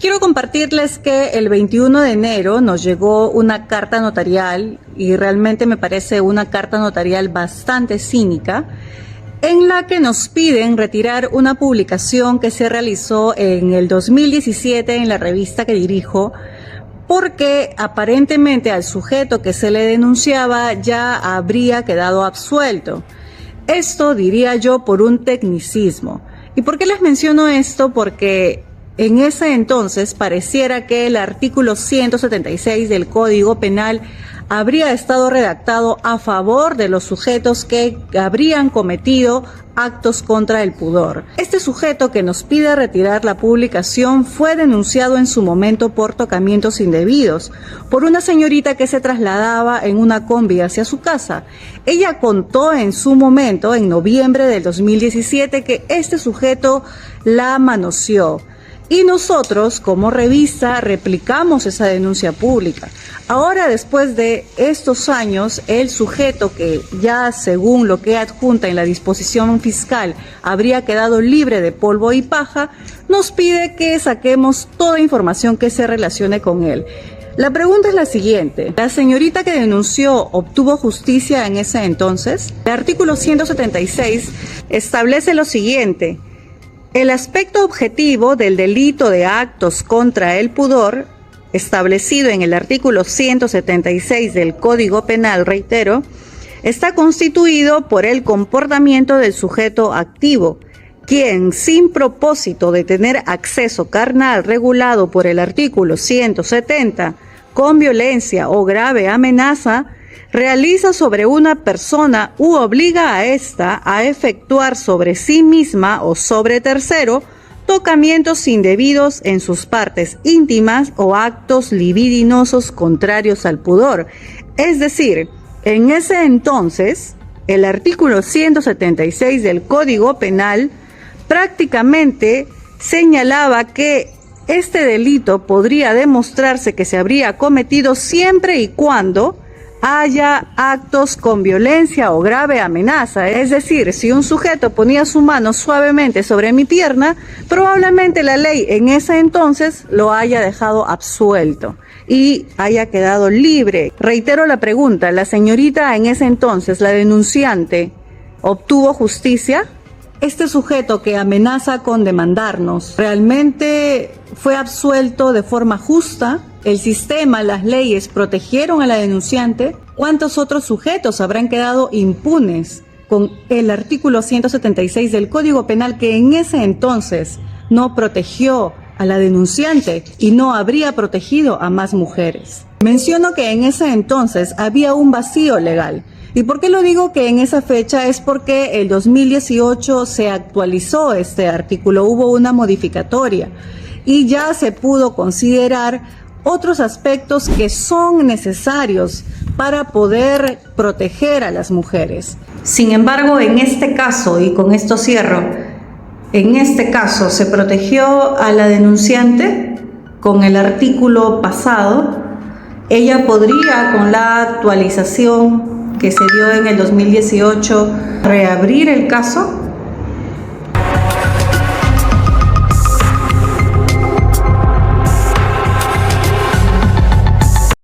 Quiero compartirles que el 21 de enero nos llegó una carta notarial, y realmente me parece una carta notarial bastante cínica, en la que nos piden retirar una publicación que se realizó en el 2017 en la revista que dirijo, porque aparentemente al sujeto que se le denunciaba ya habría quedado absuelto. Esto, diría yo, por un tecnicismo. ¿Y por qué les menciono esto? Porque en ese entonces pareciera que el artículo 176 del Código Penal habría estado redactado a favor de los sujetos que habrían cometido actos contra el pudor. Este sujeto que nos pide retirar la publicación fue denunciado en su momento por tocamientos indebidos por una señorita que se trasladaba en una combi hacia su casa. Ella contó en su momento, en noviembre del 2017, que este sujeto la manoseó. Y nosotros, como revista, replicamos esa denuncia pública. Ahora, después de estos años, el sujeto que ya, según lo que adjunta en la disposición fiscal, habría quedado libre de polvo y paja, nos pide que saquemos toda información que se relacione con él. La pregunta es la siguiente: ¿la señorita que denunció obtuvo justicia en ese entonces? El artículo 176 establece lo siguiente: el aspecto objetivo del delito de actos contra el pudor, establecido en el artículo 176 del Código Penal, reitero, está constituido por el comportamiento del sujeto activo, quien, sin propósito de tener acceso carnal regulado por el artículo 170, con violencia o grave amenaza, realiza sobre una persona u obliga a ésta a efectuar sobre sí misma o sobre tercero tocamientos indebidos en sus partes íntimas o actos libidinosos contrarios al pudor. Es decir, en ese entonces, el artículo 176 del Código Penal prácticamente señalaba que este delito podría demostrarse que se habría cometido siempre y cuando haya actos con violencia o grave amenaza. Es decir, si un sujeto ponía su mano suavemente sobre mi pierna, probablemente la ley en ese entonces lo haya dejado absuelto y haya quedado libre. Reitero la pregunta: ¿la señorita en ese entonces, la denunciante, obtuvo justicia? Este sujeto que amenaza con demandarnos, ¿realmente fue absuelto de forma justa? ¿El sistema, las leyes protegieron a la denunciante? ¿Cuántos otros sujetos habrán quedado impunes con el artículo 176 del Código Penal, que en ese entonces no protegió a la denunciante y no habría protegido a más mujeres? Menciono que en ese entonces había un vacío legal. ¿Y por qué lo digo que en esa fecha? Es porque el 2018 se actualizó este artículo, hubo una modificatoria y ya se pudo considerar otros aspectos que son necesarios para poder proteger a las mujeres. Sin embargo, en este caso, y con esto cierro, en este caso se protegió a la denunciante con el artículo pasado. Ella podría, con la actualización que se dio en el 2018, reabrir el caso